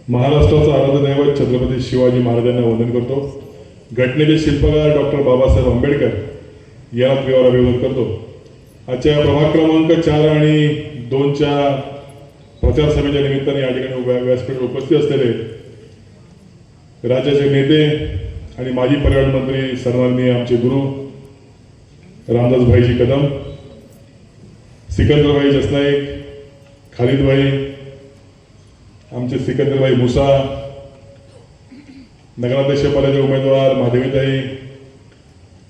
महाराष्ट्राचा आराध्य दैवत छत्रपती शिवाजी महाराजांना वंदन करतो. घटनेचे शिल्पकार डॉक्टर बाबासाहेब आंबेडकर यांना प्रिय अभिवादन करतो. आजच्या प्रभाग क्रमांक 4 आणि 2च्या प्रचार सभेच्या निमित्ताने या ठिकाणी व्यासपीठावर उपस्थित असलेले राज्याचे नेते आणि माजी पर्यावरण मंत्री सन्माननीय आमचे गुरु रामदास भाईजी कदम, सिकंदरभाई जसनाईक, खालिदभाई, आमचे सिकंदरभाई मुसा, नगराध्यक्ष पदाचे उमेदवार माधवीताई,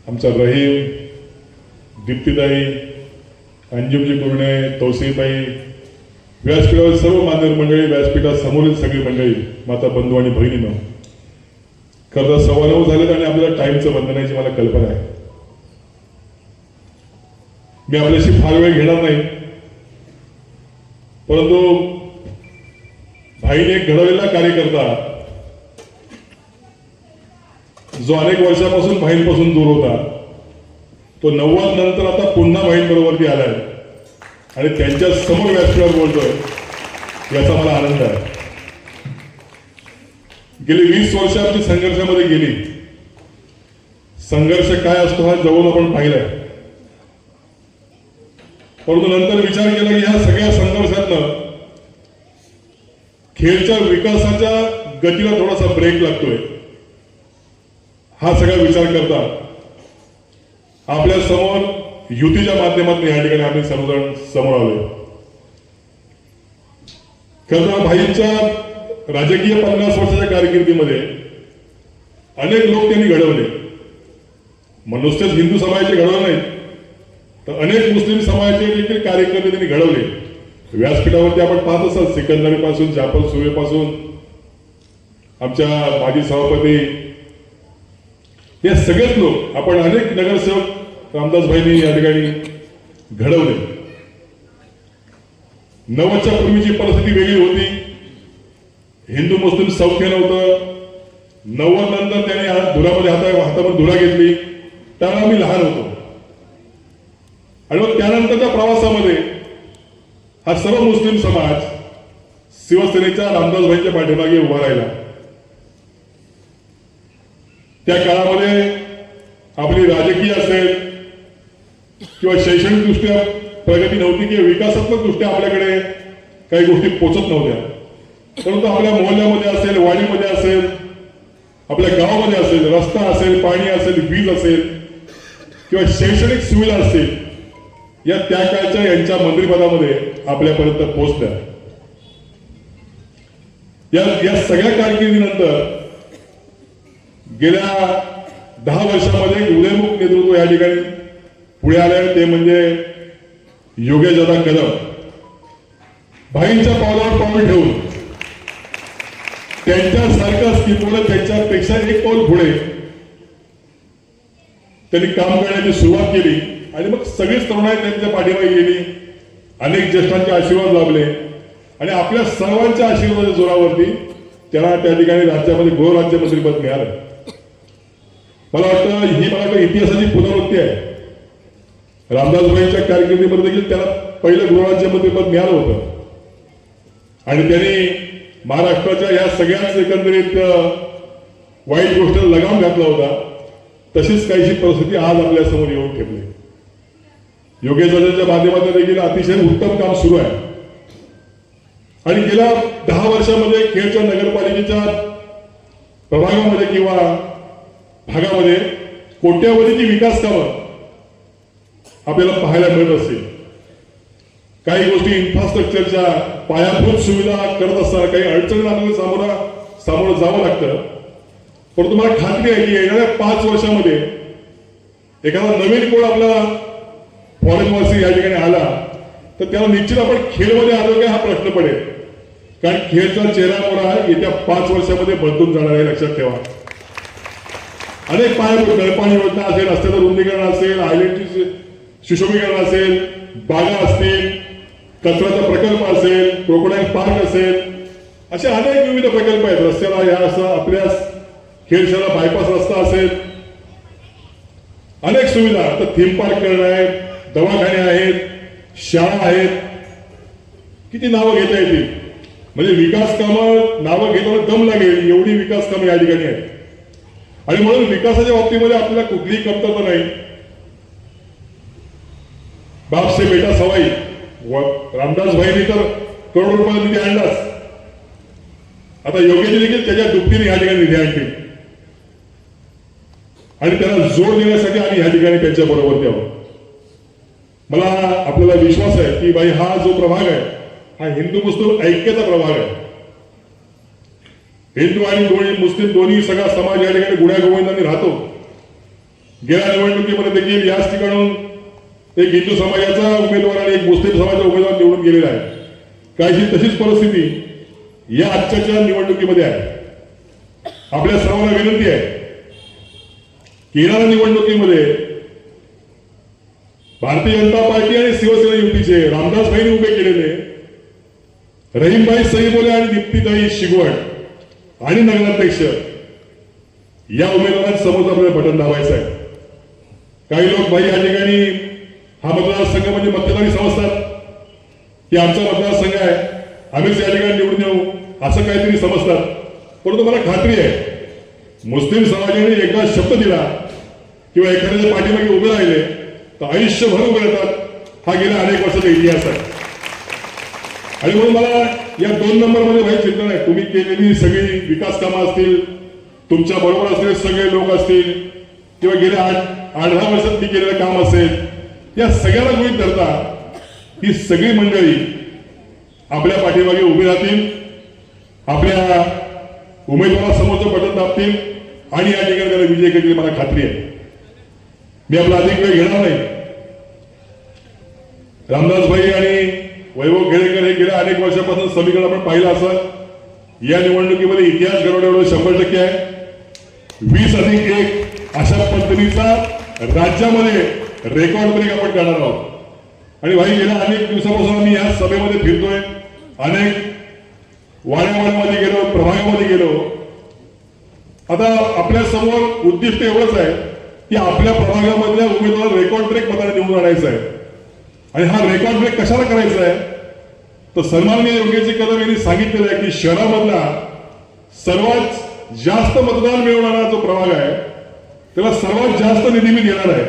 आमचा रहीम, दीप्तीताई, अंजुमजी कुर्णे, तौसीताई, व्यासपीठावर सर्व मान्यवर मंडळी, व्यासपीठासमोरील सगळी मंडळी, माता बंधू आणि बहिणींनो, खरं तर 9:15 झालेत आणि आपल्याला टाइमचं बंधनाची मला कल्पना आहे. मी आपल्याशी फार वेळ घेणार नाही, परंतु भाईने घडवलेला कार्यकर्ता जो अनेक वर्षापासून भाईंपासून दूर होता, तो 90 नंतर आता पुन्हा भाईंबरोबरती आलाय आणि त्यांच्या समोर व्यासपीठावर बोलतोय, याचा मला आनंद आहे. गेली 20 वर्ष आमची संघर्षामध्ये गेली. संघर्ष काय असतो हा जवळून आपण पाहिलाय, परंतु नंतर विचार केला की ह्या सगळ्या संघर्षातनं खेळच्या विकासाच्या गतीला थोडासा ब्रेक लागतोय. हा सगळा विचार करता आपल्या समोर युतीच्या माध्यमातून या ठिकाणी आम्ही सर्वजण समोर आलोय. खरं तर भाईंच्या राजकीय 50 वर्षाच्या कारकिर्दीमध्ये अनेक लोक त्यांनी घडवले. नुसतेच हिंदू समाजाचे घडवले नाहीत, तर अनेक मुस्लिम समाजाचे देखील कार्यकर्ते त्यांनी घडवले. व्यासपीठावरती आपण पाहत असाल, सिकंदरी पासून, जाफर सुवे पासून, आमच्या माजी सभापती, हे सगळेच लोक, आपण अनेक नगरसेवक रामदास भाईंनी या ठिकाणी घडवले. 90च्या पूर्वीची परिस्थिती वेगळी होती. हिंदू मुस्लिम सौख्य नव्हतं. 90 नंतर त्यांनी धुरामध्ये हातावर धुरा घेतली, त्यावेळेला आम्ही लहान होतो. आणि मग त्यानंतरच्या प्रवासामध्ये हा सर्व मुस्लिम समाज शिवसेनेच्या रामदास भाईंच्या पाठीमागे उभा राहिला. त्या काळामध्ये आपली राजकीय असेल किंवा शैक्षणिक दृष्ट्या प्रगती नव्हती किंवा विकासात्मक दृष्ट्या आपल्याकडे काही गोष्टी पोचत नव्हत्या, परंतु आपल्या मोहल्ल्यामध्ये असेल, वाडीमध्ये असेल, आपल्या गावामध्ये असेल, रस्ता असेल, पाणी असेल, वीज असेल किंवा शैक्षणिक सुविधा असतील, या त्या काळच्या यांच्या मंत्रिपदामध्ये आपल्यापर्यंत पोहोचल्या. या सगळ्या कारकिर्दीनंतर गेल्या 10 वर्षामध्ये उदयमुख नेतृत्व या ठिकाणी पुढे आले, ते म्हणजे योगेशदादा कदम. भाईंच्या पावलावर पाऊल ठेवून त्यांच्यासारखा स्किपोला त्यांच्यापेक्षा एक पाऊल पुढे त्यांनी काम करण्याची सुरुवात केली आणि मग सगळीच तरुणाई त्यांच्या पाठीमागे गेली. अनेक ज्येष्ठांचे आशीर्वाद लाभले आणि आपल्या सर्वांच्या आशीर्वादाच्या जोरावरती त्यांना त्या ठिकाणी राज्यामध्ये गृहराज्यमंत्रीपद मिळालं. मला वाटतं इतिहासाची पुनरावृत्ती आहे. रामदासभाईंच्या कारकिर्दीमध्ये देखील त्याला पहिलं गृहराज्यमंत्रीपद मिळालं होतं आणि त्यांनी महाराष्ट्राच्या या सगळ्याच एकंदरीत वाईट गोष्टीला लगाम घातला होता. तशीच काहीशी परिस्थिती आज आपल्या समोर येऊन ठेवली. योगेशदादांच्या माध्यमातून देखील अतिशय उत्तम काम सुरू आहे आणि गेल्या 10 वर्षामध्ये खेडच्या नगरपालिकेच्या प्रभागामध्ये किंवा भागामध्ये कोट्यावधीची विकास कामं आपल्याला पाहायला मिळत असतील. काही गोष्टी इन्फ्रास्ट्रक्चरच्या पायाभूत सुविधा करत असताना काही अडचणी आपल्याला सामोरं जावं लागतं, परंतु मला खात्री आहे की येणाऱ्या 5 वर्षामध्ये एखादा नवीन कोण आपला फॉरेनवासी या ठिकाणी आला तर त्याला निश्चित आपण खेळमध्ये आलो का हा प्रश्न पडेल, कारण खेळचा चेहरा मोहरा येत्या 5 वर्षामध्ये बदलून जाणार आहे, लक्षात ठेवा. अनेक पायाभूत नळपाणी योजना असेल, रस्त्याचं रुंदीकरण असेल, आयलंडची सुशोभीकरण असेल, बागा असतील, कचऱ्याचा प्रकल्प असेल, क्रोकोडाईल पार्क असेल, असे अनेक विविध प्रकल्प आहेत. रस्त्याला या असं आपल्या खेड शहराला बायपास रस्ता असेल, अनेक सुविधा. तर थीम पार्क करणं आहेत, दवाखाने आहेत, शाळा आहेत, किती नावं घेता येतील. म्हणजे विकास कामं नावं घेताना दम लागेल एवढी विकास कामे या ठिकाणी आहे. आणि म्हणून विकासाच्या बाबतीमध्ये आपल्याला कुठलीही कमतरता नाही. बाप से बेटा सवाई, रामदास भाईंनी तर करोड रुपयाचा निधी आणलाच. आता योगेश देखील त्याच्या दुपटीने या ठिकाणी निधी आणतील आणि त्याला जोड देण्यासाठी आम्ही या ठिकाणी त्यांच्या बरोबर द्यावं. मला आपल्याला विश्वास आहे की भाई हा जो प्रभाग आहे हा हिंदू मुस्लिम ऐक्याचा प्रभाग आहे. हिंदू आणि मुस्लिम दोन्ही सगळा समाज या ठिकाणी गुण्या गोविंदांनी राहतो. गेल्या निवडणुकीमध्ये देखील याच ठिकाणून एक हिंदू समाजाचा उमेदवार आणि एक मुस्लिम समाजाचा उमेदवार निवडून गेलेला आहे. काहीशी तशीच परिस्थिती या आजच्या निवडणुकीमध्ये आहे. आपल्या सर्वांना विनंती आहे की येणाऱ्या निवडणुकीमध्ये भारतीय जनता पार्टी आणि शिवसेना युतीचे रामदास भाईंनी उभे केलेले रहीमभाई सईबोले आणि दीप्तीताई शिगवण आणि नगराध्यक्ष या उमेदवारांसमोर आपल्याला बटन दाबायचं आहे. काही लोक भाई या ठिकाणी हा मतदारसंघ म्हणजे मक्तेदारी समजतात की आमचा मतदारसंघ आहे आम्हीच या ठिकाणी निवडून येऊ असं काहीतरी समजतात. परंतु मला खात्री आहे मुस्लिम समाजाने एकदा शब्द दिला किंवा एखाद्याच्या पाठीमागे उभे राहिले तर आयुष्यभर उभे राहतात. हा गेल्या अनेक वर्षाचा इतिहास आहे. आणि म्हणून मला या 2 नंबरमध्ये भाई चिंता नाही. तुम्ही केलेली सगळी विकास कामं असतील, तुमच्या बरोबर असलेले सगळे लोक असतील किंवा गेल्या 8-10 वर्षात मी केलेलं काम असेल, या सगळ्याला गृहीत धरता ही सगळी मंडळी आपल्या पाठीमागे उभी राहतील, आपल्या उमेदवारासमोरचं बटन दाबतील आणि या ठिकाणी त्याला विजय करतील मला खात्री आहे. मी आपला अधिक वेळ घेणार नाही. रामदास भाई आणि वैभव खेडेकर हे गेल्या अनेक वर्षापासून समीकरण आपण पाहिलं असं या निवडणुकीमध्ये इतिहास घडवण्यावर 100% आहे. 20+1 अशा पद्धतीचा राज्यामध्ये रेकॉर्ड ब्रेक आपण करणार आहोत. आणि भाई गेल्या अनेक दिवसापासून आम्ही या सभेमध्ये फिरतोय, अनेक वाड्यावाड्यामध्ये गेलो, प्रभागामध्ये गेलो. आता आपल्या समोर उद्दिष्ट एवढंच आहे की आपल्या प्रभागामधल्या उमेदवार रेकॉर्ड ब्रेक मताने निवडून आणायचा आहे. आणि हा रेकॉर्ड ब्रेक कशाला करायचा आहे तर सन्माननीय योगेश कदम यांनी सांगितलेलं आहे की शहरामधला सर्वात जास्त मतदान मिळवणारा जो प्रभाग आहे त्याला सर्वात जास्त निधी मी देणार आहे.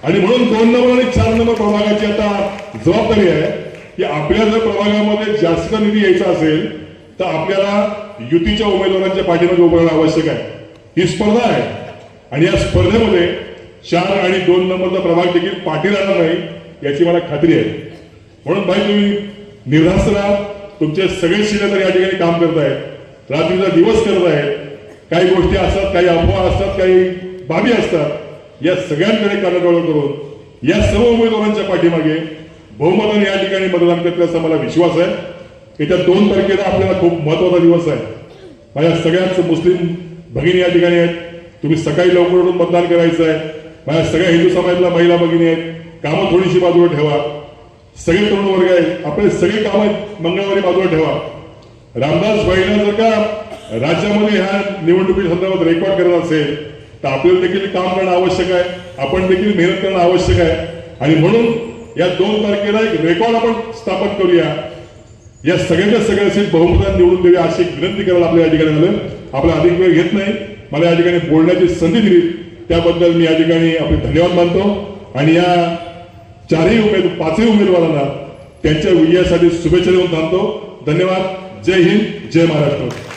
आणि म्हणून 2 नंबर आणि 4 नंबर प्रभागाची आता जबाबदारी आहे की आपल्या जर प्रभागामध्ये जास्त निधी यायचा असेल तर आपल्याला युतीच्या उमेदवारांच्या पाठीमागे उभं राहणं आवश्यक आहे. ही स्पर्धा आहे आणि या स्पर्धेमध्ये 4 आणि 2 नंबरचा प्रभाग देखील पाठी राहणार नाही याची मला खात्री आहे. म्हणून भाई तुम्ही निर्धास्त राहा. तुमचे सगळे शिलेदार या ठिकाणी काम करतायत, रात्रीचा दिवस करत आहेत. काही गोष्टी असतात, काही अफवा असतात, काही बाबी असतात. या सगळ्यांकडे कानाडोळा करून या सर्व उमेदवारांच्या पाठीमागे बहुमताने या ठिकाणी मतदान करतील असा मला विश्वास आहे. येत्या 2 तारखेला आपल्याला खूप महत्वाचा दिवस आहे. माझ्या सगळ्याच मुस्लिम भगिनी या ठिकाणी आहेत. तुम्ही सकाळी लवकर उठून मतदान करायचं आहे. माझ्या सगळ्या हिंदू समाजातल्या महिला भगिनी आहेत. कामं थोडीशी बाजूला ठेवा. सगळे तरुण वर्ग आहेत, आपले सगळे कामं मंगळवारी बाजूला ठेवा. रामदास भाईंना जर का राज्यामध्ये ह्या निवडणुकी संदर्भात रेकॉर्ड करत असेल तर आपल्याला देखील काम करणं आवश्यक आहे. आपण देखील मेहनत करणं आवश्यक आहे. आणि म्हणून या 2 तारखेला एक रेकॉर्ड आपण स्थापन करूया. या सगळ्यांच्या सगळ्या सीट बहुमताने निवडून देऊया अशी विनंती करायला आपल्या या ठिकाणी आलं. आपला अधिक वेळ घेत नाही. मला या ठिकाणी बोलण्याची संधी दिली त्याबद्दल मी या ठिकाणी आपले धन्यवाद मानतो. आणि या 5ही उमेदवारांना त्यांच्या विजयासाठी शुभेच्छा देऊन थांबतो. धन्यवाद. जय हिंद, जय महाराष्ट्र.